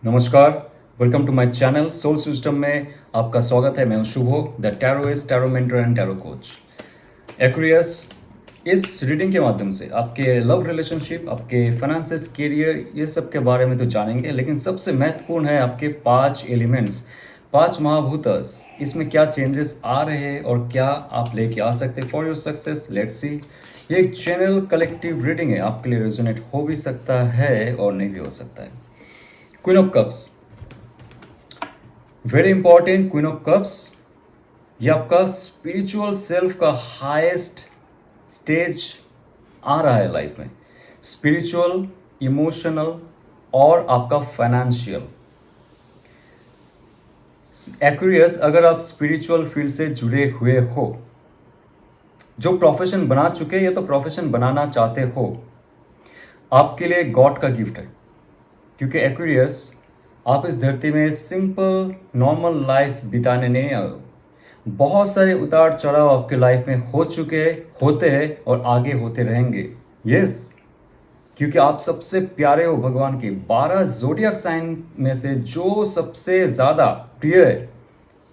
नमस्कार, welcome to my channel soul system में आपका स्वागत है। मैं हूं Shubho, the tarotist, tarot mentor and tarot coach. Aquarius, इस रीडिंग के माध्यम से आपके लव रिलेशनशिप, आपके फाइनेंसेस, कैरियर, ये सब के बारे में तो जानेंगे, लेकिन सबसे महत्वपूर्ण है आपके 5 एलिमेंट्स, 5 महाभूतस। इसमें क्या चेंजेस आ रहे हैं और क्या आप लेके आ सकते हैं for your success. Let's see. ये एक जनरल कलेक्टिव रीडिंग है, आपके लिए रेजोनेट हो भी सकता है और नहीं भी हो सकता है। Queen of cups, very important. Queen of cups ये आपका स्पिरिचुअल सेल्फ का हाईएस्ट स्टेज आ रहा है लाइफ में। स्पिरिचुअल, इमोशनल और आपका फाइनेंशियल। एक्वेरियस, अगर आप स्पिरिचुअल फील्ड से जुड़े हुए हो, जो प्रोफेशन बना चुके या तो प्रोफेशन बनाना चाहते हो, आपके लिए गॉड का गिफ्ट है। क्योंकि एक्वेरियस, आप इस धरती में सिंपल नॉर्मल लाइफ बिताने नहीं आए हो। बहुत सारे उतार चढ़ाव आपके लाइफ में हो चुके होते हैं और आगे होते रहेंगे। यस, क्योंकि आप सबसे प्यारे हो भगवान के। 12 ज़ोडिएक साइन में से जो सबसे ज़्यादा प्रिय है,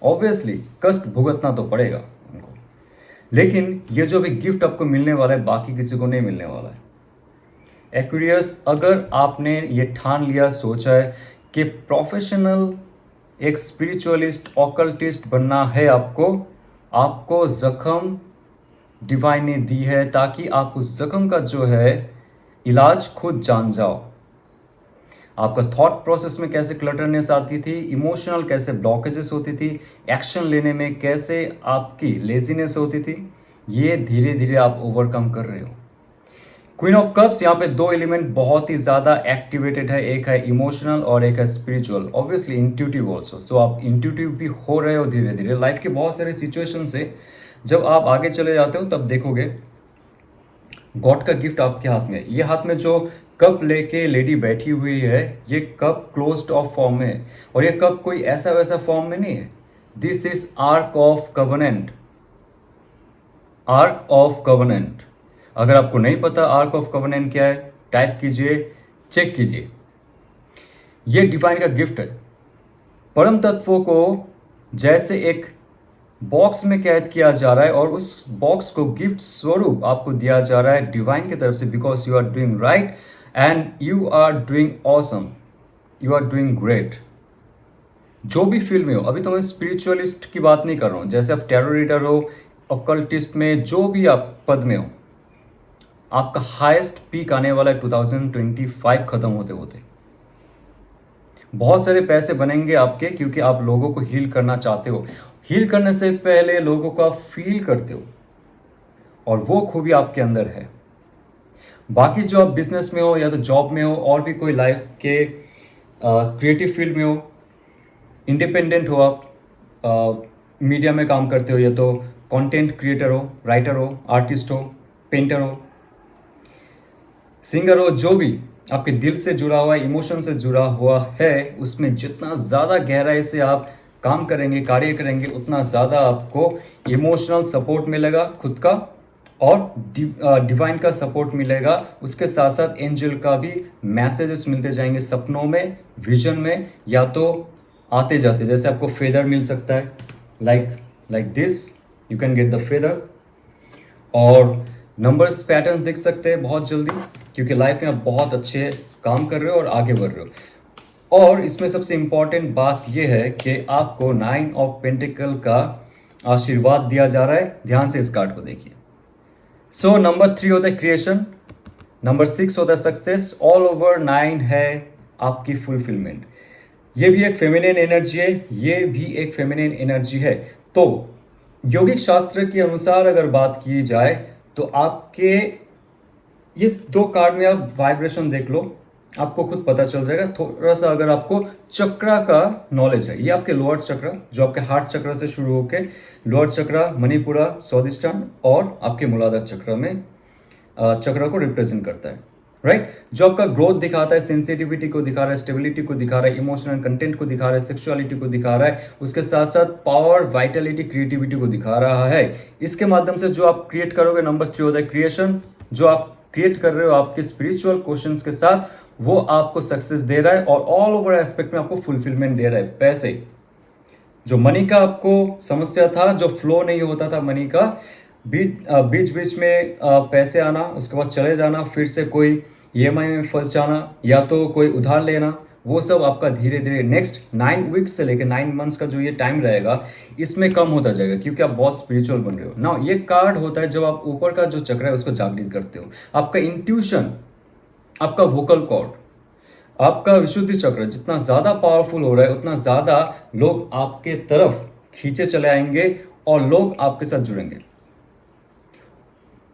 ऑब्वियसली कष्ट भुगतना तो पड़ेगा उनको, लेकिन ये जो भी गिफ्ट आपको मिलने वाला है बाकी किसी को नहीं मिलने वाला है। एक्वेरियस, अगर आपने ये ठान लिया, सोचा है कि प्रोफेशनल एक स्पिरिचुअलिस्ट, ऑकल्टिस्ट बनना है आपको, आपको जख्म डिवाइन ने दी है ताकि आप उस जख्म का जो है इलाज खुद जान जाओ। आपका थॉट प्रोसेस में कैसे क्लटरनेस आती थी, इमोशनल कैसे ब्लॉकेजेस होती थी, एक्शन लेने में कैसे आपकी लेजीनेस होती थी, ये धीरे धीरे आप ओवरकम कर रहे हो। क्वीन ऑफ कप्स, यहाँ पे 2 एलिमेंट बहुत ही ज़्यादा एक्टिवेटेड है, एक है इमोशनल और एक है स्पिरिचुअल, ऑब्वियसली इंट्यूटिव ऑल्सो। सो आप इंट्यूटिव भी हो रहे हो धीरे धीरे। लाइफ के बहुत सारे सिचुएशन से जब आप आगे चले जाते हो तब देखोगे गॉड का गिफ्ट आपके हाथ में है। ये हाथ में जो कप लेके लेडी बैठी हुई है, ये कप क्लोज्ड ऑफ फॉर्म में है और ये कप कोई ऐसा वैसा फॉर्म में नहीं है। This is arc of covenant. Arc of covenant, अगर आपको नहीं पता आर्क ऑफ कवनेंट क्या है, टाइप कीजिए, चेक कीजिए। ये डिवाइन का गिफ्ट है। परम तत्वों को जैसे एक बॉक्स में कैद किया जा रहा है और उस बॉक्स को गिफ्ट स्वरूप आपको दिया जा रहा है डिवाइन की तरफ से, because you are doing right and you are doing awesome, you are doing great. जो भी फील्ड में हो, अभी तो मैं स्पिरिचुअलिस्ट की बात नहीं कर रहा हूँ, जैसे आप टैरो रीडर हो, ऑकल्टिस्ट में जो भी आप पद में हो, आपका हाईएस्ट पीक आने वाला है 2025 खत्म होते होते। बहुत सारे पैसे बनेंगे आपके, क्योंकि आप लोगों को हील करना चाहते हो। हील करने से पहले लोगों को आप फील करते हो और वो खूबी आपके अंदर है। बाकी जो आप बिजनेस में हो या तो जॉब में हो और भी कोई लाइफ के क्रिएटिव फील्ड में हो, इंडिपेंडेंट हो आप, मीडिया में काम करते हो या तो कंटेंट क्रिएटर हो, राइटर हो, आर्टिस्ट हो, पेंटर हो, सिंगर हो, जो भी आपके दिल से जुड़ा हुआ है, इमोशन से जुड़ा हुआ है, उसमें जितना ज़्यादा गहराई से आप काम करेंगे, कार्य करेंगे, उतना ज़्यादा आपको इमोशनल सपोर्ट मिलेगा खुद का और डिवाइन का सपोर्ट मिलेगा। उसके साथ साथ एंजल का भी मैसेजेस मिलते जाएंगे सपनों में, विजन में, या तो आते जाते। जैसे आपको फेदर मिल सकता है, like this, you can get the feather. और नंबर्स पैटर्न्स देख सकते हैं बहुत जल्दी, क्योंकि लाइफ में आप बहुत अच्छे काम कर रहे हो और आगे बढ़ रहे हो। और इसमें सबसे इम्पॉर्टेंट बात यह है कि आपको 9 ऑफ पेंटिकल का आशीर्वाद दिया जा रहा है। ध्यान से इस कार्ड को देखिए। सो नंबर 3 होता है क्रिएशन, नंबर 6 होता है सक्सेस, ऑल ओवर 9 है आपकी फुलफिलमेंट। ये भी एक फेमिनिन एनर्जी है, ये भी एक फेमिनिन एनर्जी है। तो योगिक शास्त्र के अनुसार अगर बात की जाए तो आपके इस 2 कार्ड में आप वाइब्रेशन देख लो, आपको खुद पता चल जाएगा। थोड़ा सा अगर आपको चक्रा का नॉलेज है, ये आपके लोअर चक्रा, जो आपके हार्ट चक्रा से शुरू होकर लोअर चक्रा, मणिपुरा, स्वादिष्टान और आपके मूलाधार चक्रा में चक्रा को रिप्रेजेंट करता है, राइट। जो आपका ग्रोथ दिखाता है, सेंसिटिविटी को दिखा रहा है, स्टेबिलिटी को दिखा रहा है, इमोशनल कंटेंट को दिखा रहा है, सेक्सुअलिटी को दिखा रहा है, उसके साथ साथ पावर, वाइटलिटी, क्रिएटिविटी को दिखा रहा है। इसके माध्यम से जो आप क्रिएट करोगे, नंबर 3 होता है क्रिएशन। जो आप क्रिएट कर रहे हो आपके स्पिरिचुअल क्वेश्चंस के साथ, वो आपको सक्सेस दे रहा है और ऑल ओवर एस्पेक्ट में आपको फुलफिलमेंट दे रहा है। पैसे, जो मनी का आपको समस्या था, जो फ्लो नहीं होता था मनी का, बीच बीच में पैसे आना, उसके बाद चले जाना, फिर से कोई ईएमआई में फंस जाना या तो कोई उधार लेना, वो सब आपका धीरे धीरे नेक्स्ट 9 वीक्स से लेकर 9 मंथ्स का जो ये टाइम रहेगा इसमें कम होता जाएगा, क्योंकि आप बहुत स्पिरिचुअल बन रहे हो ना। ये कार्ड होता है जब आप ऊपर का जो चक्र है उसको जागृत करते हो, आपका इंट्यूशन, आपका वोकल कॉर्ड, आपका विशुद्धि चक्र जितना ज़्यादा पावरफुल हो रहा है उतना ज़्यादा लोग आपके तरफ खींचे चले आएंगे और लोग आपके साथ जुड़ेंगे।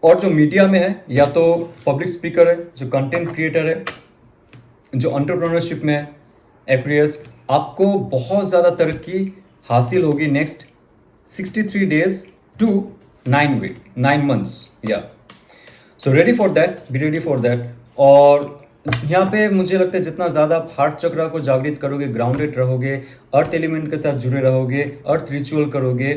और जो मीडिया में है या तो पब्लिक स्पीकर है, जो कंटेंट क्रिएटर है, जो एंटरप्रेन्योरशिप में है, एक्रियस, आपको बहुत ज़्यादा तरक्की हासिल होगी नेक्स्ट 63 days to 9 months। या so ready for that, be ready for that. और यहाँ पे मुझे लगता है जितना ज़्यादा आप हार्ट चक्र को जागृत करोगे, ग्राउंडेड रहोगे, अर्थ एलिमेंट के साथ जुड़े रहोगे, अर्थ रिचुअल करोगे,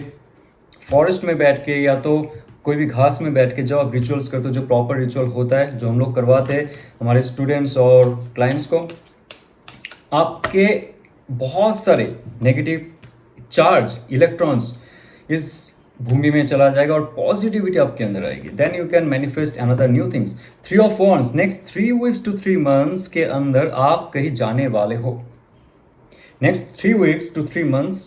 फॉरेस्ट में बैठ के या तो कोई भी घास में बैठ के जब आप रिचुअल्स करते हो, जो प्रॉपर रिचुअल होता है जो हम लोग करवाते हैं हमारे स्टूडेंट्स और क्लाइंट्स को, आपके बहुत सारे नेगेटिव चार्ज, इलेक्ट्रॉन्स इस भूमि में चला जाएगा और पॉजिटिविटी आपके अंदर आएगी। Then you can manifest another new things. 3 of Wands, next 3 weeks to 3 months के अंदर आप कहीं जाने वाले हो। नेक्स्ट 3 weeks to 3 months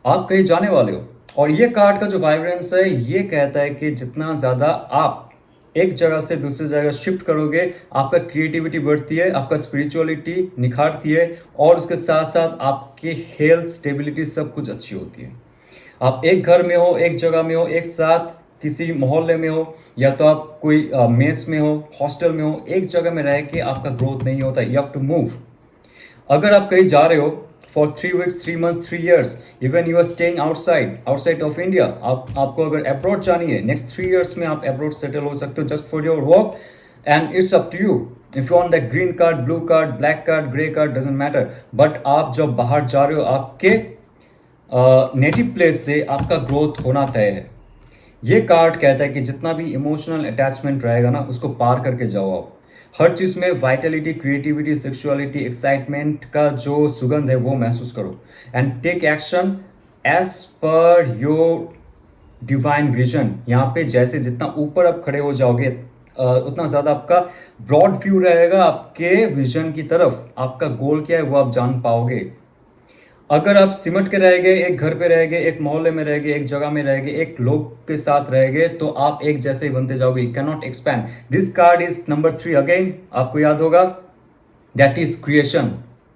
आप कहीं जाने वाले हो। और ये कार्ड का जो वाइब्रेंस है ये कहता है कि जितना ज़्यादा आप एक जगह से दूसरी जगह शिफ्ट करोगे, आपका क्रिएटिविटी बढ़ती है, आपका स्पिरिचुअलिटी निखारती है और उसके साथ साथ आपकी हेल्थ, स्टेबिलिटी, सब कुछ अच्छी होती है। आप एक घर में हो, एक जगह में हो, एक साथ किसी मोहल्ले में हो या तो आप कोई मेस में हो, हॉस्टल में हो, एक जगह में रह के आपका ग्रोथ नहीं होता। You have to move. अगर आप कहीं जा रहे हो for 3 weeks, 3 months, 3 years, even you are staying outside of India, आपको अगर अब्रॉड जानी है नेक्स्ट 3 years में आप अब्रॉड सेटल हो सकते हो just for your work, and it's up to you. If you want the green card, blue card, black card, grey card, doesn't matter, but आप जब बाहर जा रहे हो आपके नेटिव प्लेस से आपका ग्रोथ होना तय है। ये कार्ड कहता है कि जितना भी इमोशनल अटैचमेंट रहेगा ना उसको पार करके जाओ आप। हर चीज़ में वाइटलिटी, क्रिएटिविटी, सेक्सुअलिटी, एक्साइटमेंट का जो सुगंध है वो महसूस करो and take action as per your divine vision. यहाँ पे जैसे जितना ऊपर आप खड़े हो जाओगे उतना ज़्यादा आपका ब्रॉड व्यू रहेगा आपके विजन की तरफ। आपका गोल क्या है वो आप जान पाओगे। अगर आप सिमट के रह गए, एक घर पे रह गए, एक मोहल्ले में रह गए, एक जगह में रह गए, एक लोग के साथ रह गए, तो आप एक जैसे ही बनते जाओगे। You can not expand. This card is number 3 again, आपको याद होगा, that is creation.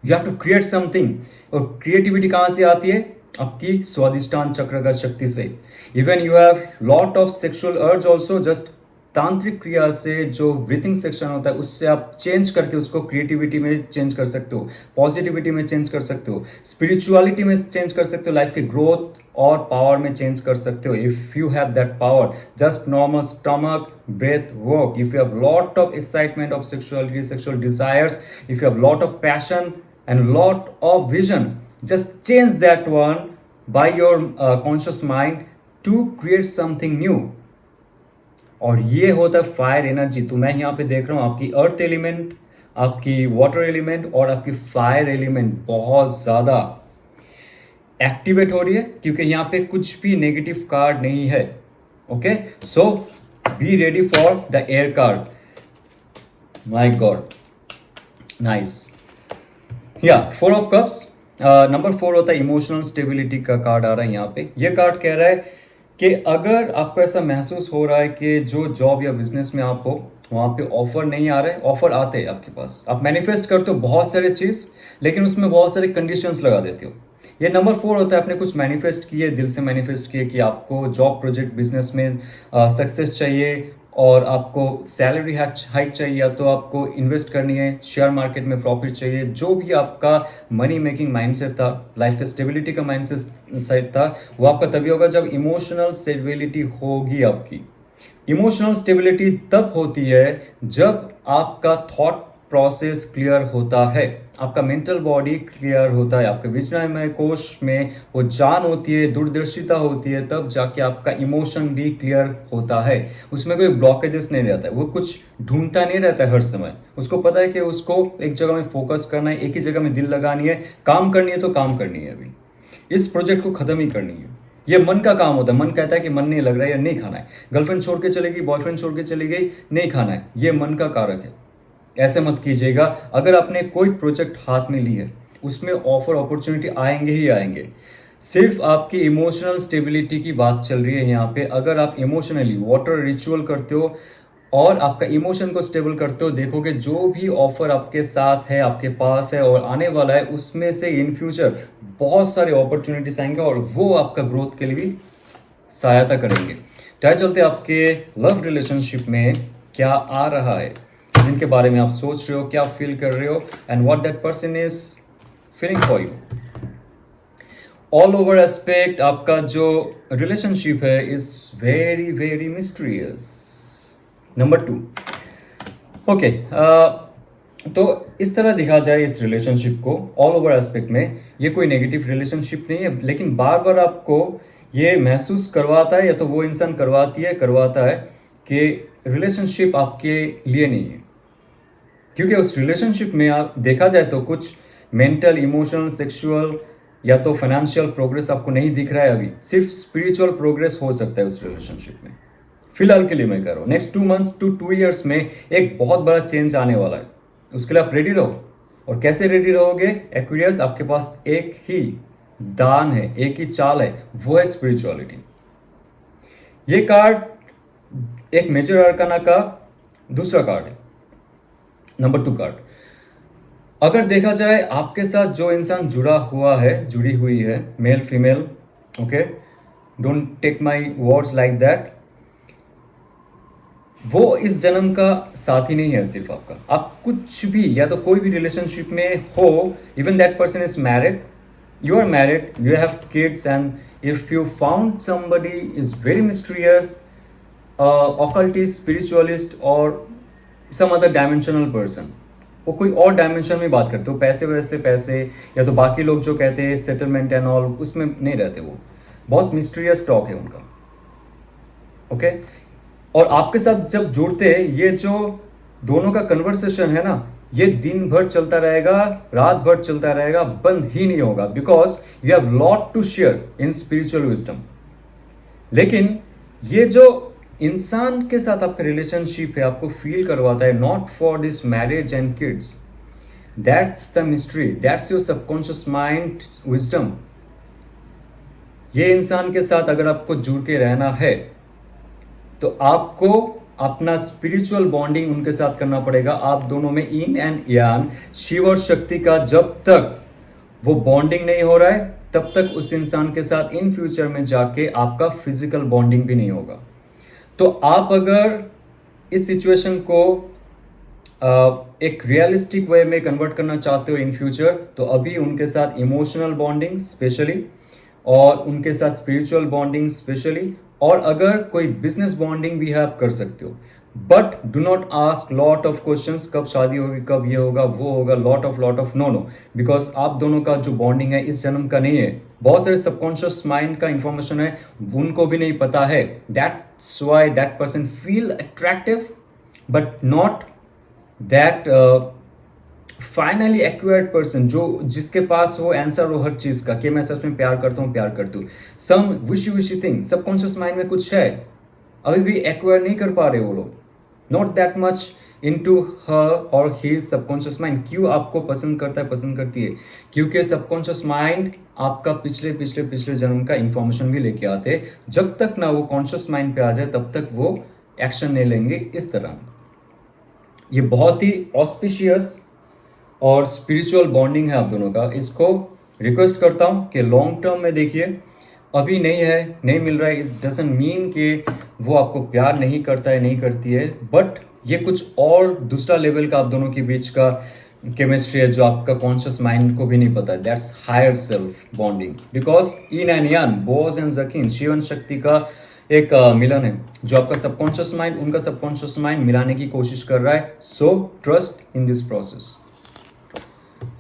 You have to create something. और क्रिएटिविटी कहाँ से आती है? आपकी स्वादिष्टान चक्र का शक्ति से। Even you have lot of sexual अर्ज ऑल्सो, जस्ट तांत्रिक क्रिया से जो ब्रीथिंग सेक्शन होता है उससे आप चेंज करके उसको क्रिएटिविटी में चेंज कर सकते हो, पॉजिटिविटी में चेंज कर सकते हो, स्पिरिचुअलिटी में चेंज कर सकते हो, लाइफ के ग्रोथ और पावर में चेंज कर सकते हो। If you have that power, just normal stomach breath work, if you have lot of excitement of sexuality, sexual desires, if you have lot of passion and lot of vision, just change that one by your conscious mind to create something new. और ये होता है fire energy. तो मैं यहाँ पे देख रहा हूँ आपकी अर्थ एलिमेंट, आपकी वाटर एलिमेंट और आपकी फायर एलिमेंट बहुत ज़्यादा एक्टिवेट हो रही है, क्योंकि यहाँ पे कुछ भी नेगेटिव कार्ड नहीं है। Okay, so be ready for the air card. My God, nice. या 4 of Cups, नंबर 4 होता है इमोशनल स्टेबिलिटी का कार्ड आ रहा है यहाँ पे। ये कार्ड कह रहा है कि अगर आपको ऐसा महसूस हो रहा है कि जो जॉब या बिजनेस में आप हो वहाँ पे ऑफर नहीं आ रहे, ऑफर आते हैं आपके पास, आप मैनिफेस्ट करते हो बहुत सारे चीज़ लेकिन उसमें बहुत सारे कंडीशंस लगा देते हो। ये नंबर 4 होता है, आपने कुछ मैनिफेस्ट किए, दिल से मैनिफेस्ट किए कि आपको जॉब, प्रोजेक्ट, बिजनेस में सक्सेस चाहिए और आपको सैलरी हाइक चाहिए या तो आपको इन्वेस्ट करनी है, शेयर मार्केट में प्रॉफिट चाहिए। जो भी आपका मनी मेकिंग माइंडसेट था, लाइफ का स्टेबिलिटी का माइंडसेट था, वो आपका तभी होगा जब इमोशनल स्टेबिलिटी होगी आपकी। इमोशनल स्टेबिलिटी तब होती है जब आपका थॉट प्रोसेस क्लियर होता है, आपका मेंटल बॉडी क्लियर होता है, आपके विज्ञानमय कोश में वो जान होती है, दूरदर्शिता होती है, तब जाके आपका इमोशन भी क्लियर होता है। उसमें कोई ब्लॉकेजेस नहीं रहता है, वो कुछ ढूंढता नहीं रहता है हर समय। उसको पता है कि उसको एक जगह में फोकस करना है, एक ही जगह में दिल लगानी है, काम करनी है तो काम करनी है, अभी इस प्रोजेक्ट को खत्म ही करनी है। ये मन का काम होता है, मन कहता है कि मन नहीं लग रहा है या नहीं खाना है, गर्लफ्रेंड छोड़ के चली गई, बॉयफ्रेंड छोड़ के चली गई, नहीं खाना है, ये मन का कारक है। ऐसे मत कीजिएगा। अगर आपने कोई प्रोजेक्ट हाथ में ली है, उसमें ऑफर अपॉर्चुनिटी आएंगे ही आएंगे। सिर्फ आपकी इमोशनल स्टेबिलिटी की बात चल रही है यहाँ पे। अगर आप इमोशनली वाटर रिचुअल करते हो और आपका इमोशन को स्टेबल करते हो, देखोगे जो भी ऑफर आपके साथ है, आपके पास है और आने वाला है, उसमें से इन फ्यूचर बहुत सारे अपॉर्चुनिटीज आएंगे और वो आपका ग्रोथ के लिए भी सहायता करेंगे। तो चलते आपके लव रिलेशनशिप में क्या आ रहा है, जिनके बारे में आप सोच रहे हो, क्या फील कर रहे हो, and what that person is feeling for you. All over aspect आपका जो रिलेशनशिप है is very very mysterious. Number 2, okay, तो इस तरह दिखा जाए इस रिलेशनशिप को ऑल ओवर एस्पेक्ट में, ये कोई नेगेटिव रिलेशनशिप नहीं है, लेकिन बार बार आपको ये महसूस करवाता है, या तो वो इंसान करवाता है कि रिलेशनशिप आपके लिए नहीं है। क्योंकि उस रिलेशनशिप में आप देखा जाए तो कुछ मेंटल, इमोशनल, सेक्सुअल या तो फाइनेंशियल प्रोग्रेस आपको नहीं दिख रहा है अभी, सिर्फ स्पिरिचुअल प्रोग्रेस हो सकता है उस रिलेशनशिप में। फिलहाल के लिए मैं कह रहा हूँ, नेक्स्ट 2 मंथ्स टू 2 ईयर्स में एक बहुत बड़ा चेंज आने वाला है, उसके लिए आप रेडी रहो। और कैसे रेडी रहोगे? एक्वेरियस, आपके पास एक ही दान है, एक ही चाल है, वो है स्पिरिचुअलिटी। ये कार्ड एक मेजर आर्काना का दूसरा कार्ड है, नंबर 2 कार्ड। अगर देखा जाए आपके साथ जो इंसान जुड़ी हुई है, male female, okay, don't take my words like that, वो इस जन्म का साथी नहीं है सिर्फ आपका। आप कुछ भी, या तो कोई भी रिलेशनशिप में हो, even that person is married, you are married, you have kids, and if you found somebody is very mysterious, occultist, spiritualist or some other dimensional person, वो कोई और डायमेंशन में बात करते हो, पैसे, या तो बाकी लोग जो कहते हैं सेटलमेंट एंड ऑल, उसमें नहीं रहते, वो बहुत मिस्टीरियस टॉक है उनका, ओके। और आपके साथ जब जुड़ते हैं, ये जो दोनों का कन्वर्सेशन है ना, ये दिन भर चलता रहेगा, रात भर चलता रहेगा, बंद ही नहीं होगा, because you have lot to share in spiritual wisdom. लेकिन ये जो इंसान के साथ आपका रिलेशनशिप है, आपको फील करवाता है, not for this marriage and kids, that's the mystery, that's your subconscious mind wisdom. ये इंसान के साथ अगर आपको जुड़ के रहना है, तो आपको अपना स्पिरिचुअल बॉन्डिंग उनके साथ करना पड़ेगा। आप दोनों में इन एंड यान, शिव और शक्ति का जब तक वो बॉन्डिंग नहीं हो रहा है, तब तक उस इंसान के साथ इन फ्यूचर में जाके आपका फिजिकल बॉन्डिंग भी नहीं होगा। तो आप अगर इस सिचुएशन को एक रियलिस्टिक वे में कन्वर्ट करना चाहते हो इन फ्यूचर, तो अभी उनके साथ इमोशनल बॉन्डिंग स्पेशली, और उनके साथ स्पिरिचुअल बॉन्डिंग स्पेशली, और अगर कोई बिजनेस बॉन्डिंग भी है आप कर सकते हो। But do not ask lot of questions, कब शादी होगी, कब ये होगा, वो होगा, लॉट ऑफ नो, बिकॉज आप दोनों का जो बॉन्डिंग है इस जन्म का नहीं है। बहुत सारे सबकॉन्शियस माइंड का इंफॉर्मेशन है, उनको भी नहीं पता है। That's why that person feel attractive, but not that finally acquired person, जो जिसके पास वो आंसर हो हर चीज का कि मैं सच में प्यार करता हूँ। सम विशी थिंग सबकॉन्शियस माइंड में कुछ है, अभी भी एक्वायर नहीं कर पा रहे वो लोग, नॉट दैट मच इनटू हर और हिज सबकॉन्शियस माइंड। क्यों आपको पसंद करती है? क्योंकि सबकॉन्शियस माइंड आपका पिछले जन्म का इंफॉर्मेशन भी लेके आते हैं। जब तक ना वो कॉन्शियस माइंड पे आ जाए, तब तक वो एक्शन नहीं लेंगे। इस तरह ये बहुत ही ऑस्पिशियस और स्पिरिचुअल बॉन्डिंग है आप दोनों का। इसको रिक्वेस्ट करता हूँ कि लॉन्ग टर्म में देखिए, अभी नहीं मिल रहा है, इट डजंट मीन कि वो आपको प्यार नहीं करता है, नहीं करती है, बट ये कुछ और दूसरा लेवल का आप दोनों के बीच का केमिस्ट्री है जो आपका कॉन्शियस माइंड को भी नहीं पता है। That's higher self bonding, because yin and yang, both and जकीन, शिव एंड शक्ति का एक मिलन है जो आपका सबकॉन्शियस माइंड उनका सबकॉन्शियस माइंड मिलाने की कोशिश कर रहा है. So trust in this process.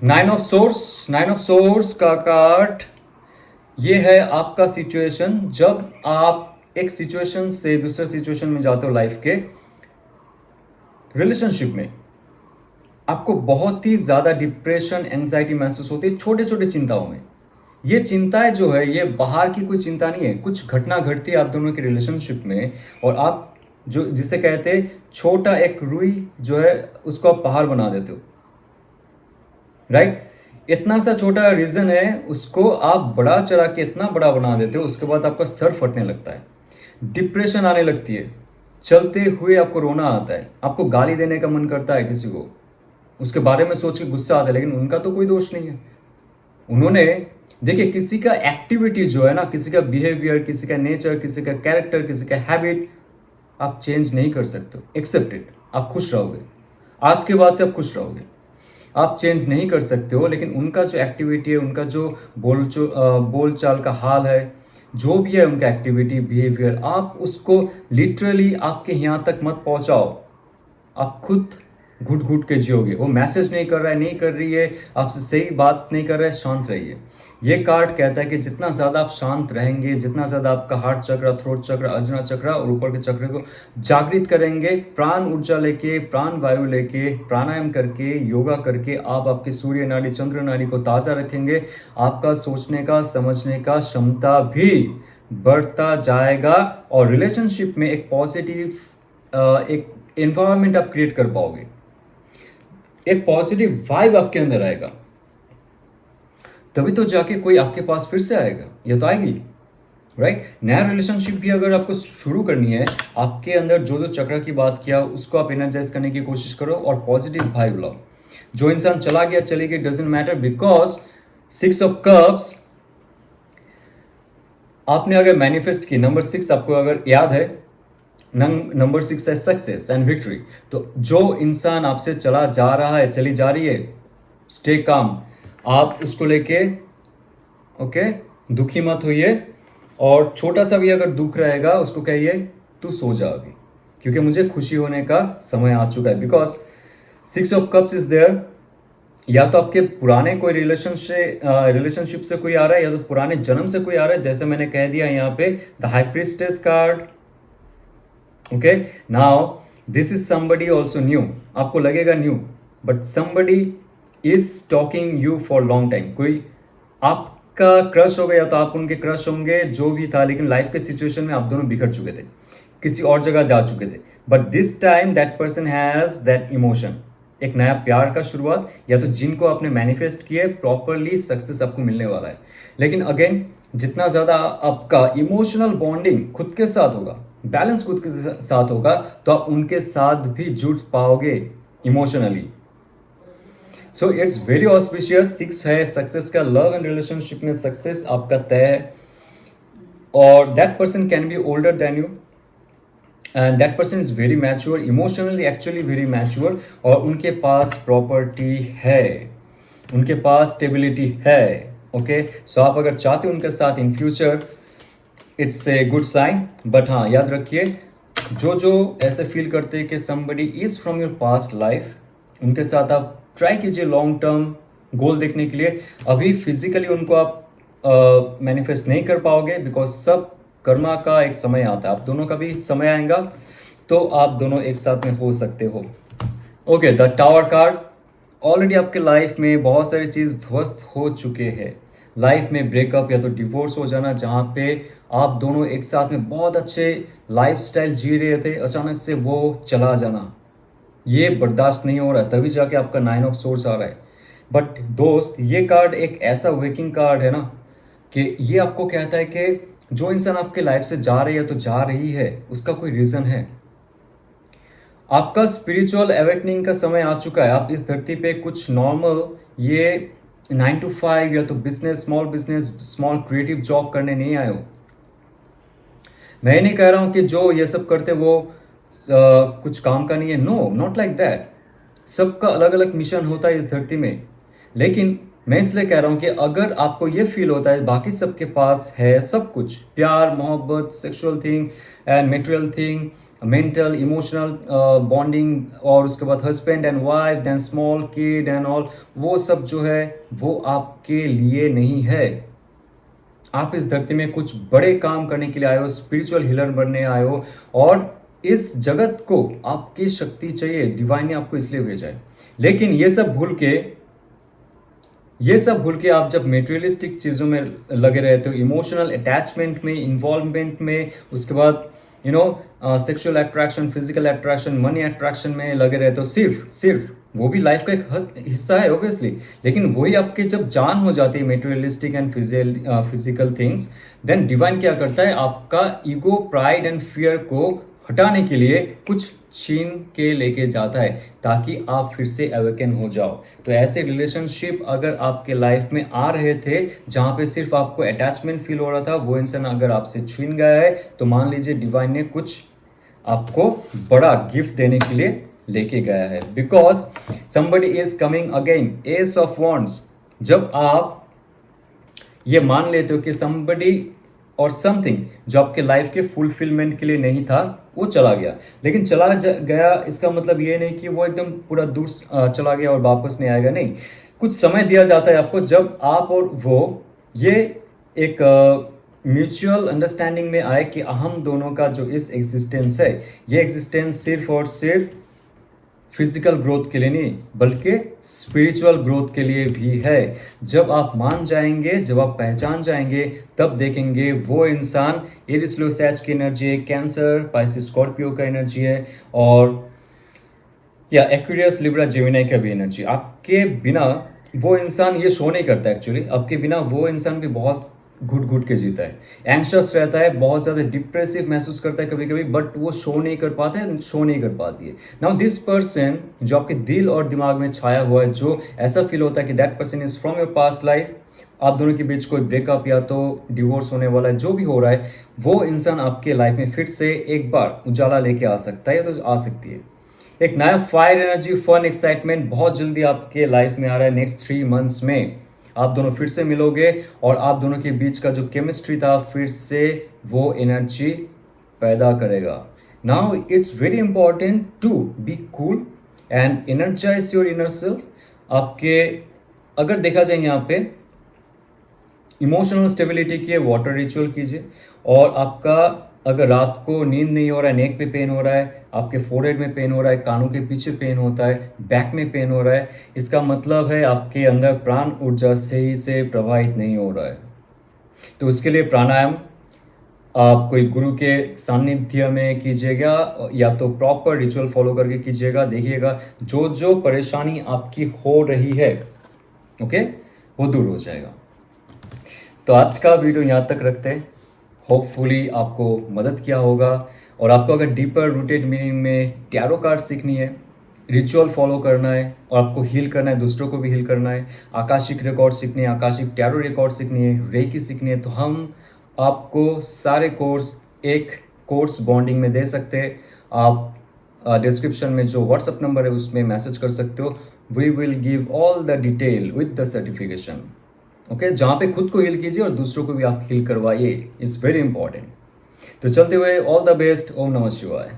Nine of source का कार्ड ये है आपका सिचुएशन. जब आप एक सिचुएशन से दूसरे सिचुएशन में जाते हो लाइफ के रिलेशनशिप में, आपको बहुत ही ज़्यादा डिप्रेशन एंजाइटी महसूस होती है छोटे छोटे चिंताओं में. ये चिंताएं जो है ये बाहर की कोई चिंता नहीं है, कुछ घटना घटती है आप दोनों के रिलेशनशिप में और आप जो जिसे कहते हैं छोटा एक रुई जो है उसको आप पहाड़ बना देते हो. राइट. इतना सा छोटा रीज़न है उसको आप बड़ा चढ़ा के इतना बड़ा बना देते हो, उसके बाद आपका सर फटने लगता है, डिप्रेशन आने लगती है, चलते हुए आपको रोना आता है, आपको गाली देने का मन करता है किसी को, उसके बारे में सोच के गुस्सा आता है. लेकिन उनका तो कोई दोष नहीं है. उन्होंने देखिए किसी का एक्टिविटी जो है ना, किसी का बिहेवियर, किसी का नेचर, किसी का कैरेक्टर, किसी का हैबिट आप चेंज नहीं कर सकते. Accept it. आप खुश रहोगे, आज के बाद से आप खुश रहोगे. आप चेंज नहीं कर सकते हो, लेकिन उनका जो एक्टिविटी है, उनका जो बोल चाल का हाल है, जो भी है उनका एक्टिविटी बिहेवियर, आप उसको लिटरली आपके यहाँ तक मत पहुँचाओ. आप खुद घुट घुट के जियोगे. वो मैसेज नहीं कर रहा है, नहीं कर रही है, आपसे सही बात नहीं कर रहा है, शांत रहिए. ये कार्ड कहता है कि जितना ज़्यादा आप शांत रहेंगे, जितना ज़्यादा आपका हार्ट चक्र, थ्रोट चक्र, अजना चक्र और ऊपर के चक्र को जागृत करेंगे, प्राण ऊर्जा लेके, प्राण वायु लेके, प्राणायाम करके, योगा करके आप आपके सूर्य नाड़ी, चंद्र नाड़ी को ताज़ा रखेंगे, आपका सोचने का, समझने का क्षमता भी बढ़ता जाएगा और रिलेशनशिप में एक पॉजिटिव एक एनवायरनमेंट आप क्रिएट कर पाओगे. एक पॉजिटिव वाइब आपके अंदर आएगा, तभी तो जाके कोई आपके पास फिर से आएगा. ये तो आएगी. राइट. नया रिलेशनशिप भी अगर आपको शुरू करनी है, आपके अंदर जो जो चक्र की बात किया उसको आप एनर्जाइज करने की कोशिश करो और पॉजिटिव वाइब लाओ. जो इंसान चला गया चले गए doesn't matter, because 6 of cups आपने अगर मैनिफेस्ट की, नंबर 6 आपको अगर याद है, नंबर 6 है सक्सेस एंड विक्ट्री. तो जो इंसान आपसे चला जा रहा है, चली जा रही है, स्टे काम. आप उसको लेके ओके दुखी मत होइए और छोटा सा भी अगर दुख रहेगा उसको कहिए तू सो जा अभी, क्योंकि मुझे खुशी होने का समय आ चुका है. Because 6 of cups is there. या तो आपके पुराने कोई रिलेशनशिप से कोई आ रहा है, या तो पुराने जन्म से कोई आ रहा है, जैसे मैंने कह दिया यहाँ पे the high priestess card. Okay. Now this is somebody also new. आपको लगेगा new, but somebody is talking you for long time. कोई आपका क्रश होगा या तो आप उनके क्रश होंगे, जो भी था, लेकिन लाइफ के सिचुएशन में आप दोनों बिखर चुके थे, किसी और जगह जा चुके थे. But this time that person has that emotion. एक नया प्यार का शुरुआत, या तो जिनको आपने मैनिफेस्ट किए प्रॉपरली सक्सेस आपको मिलने वाला है. लेकिन अगेन जितना ज़्यादा आपका इमोशनल बॉन्डिंग खुद के साथ होगा, बैलेंस खुद के साथ होगा, तो आप उनके साथ भी जुड़ पाओगे emotionally. So it's very auspicious. 6 है सक्सेस का. लव एंड रिलेशनशिप में सक्सेस आपका तय है और that person can be older than you and that person is very mature, emotionally actually very mature. और उनके पास प्रॉपर्टी है, उनके पास स्टेबिलिटी है. ओके. सो आप अगर चाहते हो उनके साथ in future, it's a good sign. But हाँ, याद रखिए, जो ऐसे फील करते हैं कि somebody is from your past life, उनके साथ आप ट्राई कीजिए लॉन्ग टर्म गोल देखने के लिए. अभी फिजिकली उनको आप मैनिफेस्ट नहीं कर पाओगे, बिकॉज सब कर्मा का एक समय आता है. आप दोनों का भी समय आएगा तो आप दोनों एक साथ में हो सकते हो. Okay. The tower card. Already आपके लाइफ में बहुत सारी चीज़ ध्वस्त हो चुके हैं. लाइफ में ब्रेकअप या तो डिवोर्स हो जाना, जहाँ पे आप दोनों एक साथ में बहुत अच्छे लाइफस्टाइल जी रहे थे, अचानक से वो चला जाना, ये बर्दाश्त नहीं हो रहा है, तभी जाके आपका 9 ऑफ सोर्स आ रहा है. बट दोस्त, ये कार्ड एक ऐसा वेकिंग कार्ड है ना, कि ये आपको कहता है कि जो इंसान आपके लाइफ से जा रही है तो जा रही है, उसका कोई रीज़न है. आपका स्पिरिचुअल अवेकनिंग का समय आ चुका है. आप इस धरती पे कुछ नॉर्मल ये 9 to 5 या तो बिजनेस, स्मॉल क्रिएटिव जॉब करने नहीं आए हो. मैं नहीं कह रहा हूँ कि जो ये सब करते वो कुछ काम का नहीं है. No, not like that. सबका अलग अलग मिशन होता है इस धरती में. लेकिन मैं इसलिए कह रहा हूँ कि अगर आपको ये फील होता है बाकी सबके पास है सब कुछ, प्यार, मोहब्बत, sexual thing and material thing, mental emotional bonding, और उसके बाद husband and wife, then small kid and all, वो सब जो है वो आपके लिए नहीं है। आप इस धरती में कुछ बड़े काम करने के लिए आए हो, स्पिरिचुअल हीलर बनने आए हो, और इस जगत को आपकी शक्ति चाहिए, डिवाइन ने आपको इसलिए भेजा है। लेकिन ये सब भूल के आप जब मेटेरियलिस्टिक चीज़ों में लगे रहते हो, इमोशनल अटैचमेंट में, इन्वॉल्वमेंट में, उसके बाद sexual attraction, physical attraction, money attraction में लगे रहते हो, सिर्फ सिर्फ वो भी लाइफ का एक हिस्सा है ऑब्वियसली, लेकिन वही आपके जब जान हो जाती है materialistic and physical things, then divine क्या करता है, आपका ईगो, प्राइड एंड फियर को हटाने के लिए कुछ छीन के लेके जाता है ताकि आप फिर से अवेकन हो जाओ। तो ऐसे रिलेशनशिप अगर आपके लाइफ में आ रहे थे जहाँ पे सिर्फ आपको अटैचमेंट फील हो रहा था, वो इंसान अगर आपसे छीन गया है तो मान लीजिए डिवाइन ने कुछ आपको बड़ा गिफ्ट देने के लिए लेके गया है, because somebody is coming again, S of wands. जब आप ये मान लेते हो कि somebody और समथिंग जो आपके लाइफ के फुलफिलमेंट के लिए नहीं था वो चला गया, लेकिन गया इसका मतलब ये नहीं कि वो एकदम पूरा दूर चला गया और वापस नहीं आएगा, नहीं। कुछ समय दिया जाता है आपको जब आप और वो ये एक म्यूचुअल अंडरस्टैंडिंग में आए कि हम दोनों का जो इस एग्जिस्टेंस है, ये एग्जिस्टेंस सिर्फ और सिर्फ फिजिकल ग्रोथ के लिए नहीं बल्कि स्पिरिचुअल ग्रोथ के लिए भी है। जब आप मान जाएंगे, जब आप पहचान जाएंगे, तब देखेंगे वो इंसान एरिस लो सैच की एनर्जी है, कैंसर पाइसिस स्कॉर्पियो का एनर्जी है, और या एक्वेरियस लिब्रा जेमिनी का भी एनर्जी। आपके बिना वो इंसान ये शो नहीं करता, एक्चुअली आपके बिना वो इंसान भी बहुत घुट घुट के जीता है, एंग्शियस रहता है, बहुत ज़्यादा डिप्रेसिव महसूस करता है कभी कभी, बट वो शो नहीं कर पाता है, शो नहीं कर पाती है। नाउ दिस पर्सन जो आपके दिल और दिमाग में छाया हुआ है, जो ऐसा फील होता है कि that person is from your past life, आप दोनों के बीच कोई ब्रेकअप या तो डिवोर्स होने वाला है, जो भी हो रहा है, वो इंसान आपके लाइफ में फिर से एक बार उजाला लेके आ सकता है, या तो आ सकती है। एक नया फायर एनर्जी, फन, एक्साइटमेंट बहुत जल्दी आपके लाइफ में आ रहा है। नेक्स्ट 3 मंथ्स में आप दोनों फिर से मिलोगे और आप दोनों के बीच का जो केमिस्ट्री था फिर से वो एनर्जी पैदा करेगा। Now it's very important to be cool and energize your inner self. आपके अगर देखा जाए यहाँ पे इमोशनल स्टेबिलिटी की वाटर रिचुअल कीजिए, और आपका अगर रात को नींद नहीं हो रहा है, नेक पे पेन हो रहा है, आपके फोरहेड में पेन हो रहा है, कानों के पीछे पेन होता है, बैक में पेन हो रहा है, इसका मतलब है आपके अंदर प्राण ऊर्जा सही से प्रवाहित नहीं हो रहा है। तो उसके लिए प्राणायाम आप कोई गुरु के सानिध्य में कीजिएगा, या तो प्रॉपर रिचुअल फॉलो करके कीजिएगा। देखिएगा जो जो परेशानी आपकी हो रही है, ओके, वो दूर हो जाएगा। तो आज का वीडियो यहाँ तक रखते हैं। होपफुली आपको मदद किया होगा, और आपको अगर डीपर रूटेड मीनिंग में टैरो कार्ड सीखनी है, रिचुअल फॉलो करना है, और आपको हील करना है, दूसरों को भी हील करना है, आकाशिक रिकॉर्ड सीखनी है, आकाशिक टैरो रिकॉर्ड सीखनी है, रेकी सीखनी है, तो हम आपको सारे कोर्स एक कोर्स बॉन्डिंग में दे सकते हैं। आप डिस्क्रिप्शन में जो व्हाट्सअप नंबर है उसमें मैसेज कर सकते हो। We will give all the detail with the certification, okay, जहाँ पे खुद को हील कीजिए और दूसरों को भी आप हील करवाइए, इट्स वेरी इंपॉर्टेंट। तो चलते हुए ऑल द बेस्ट, ओम नमः शिवाय।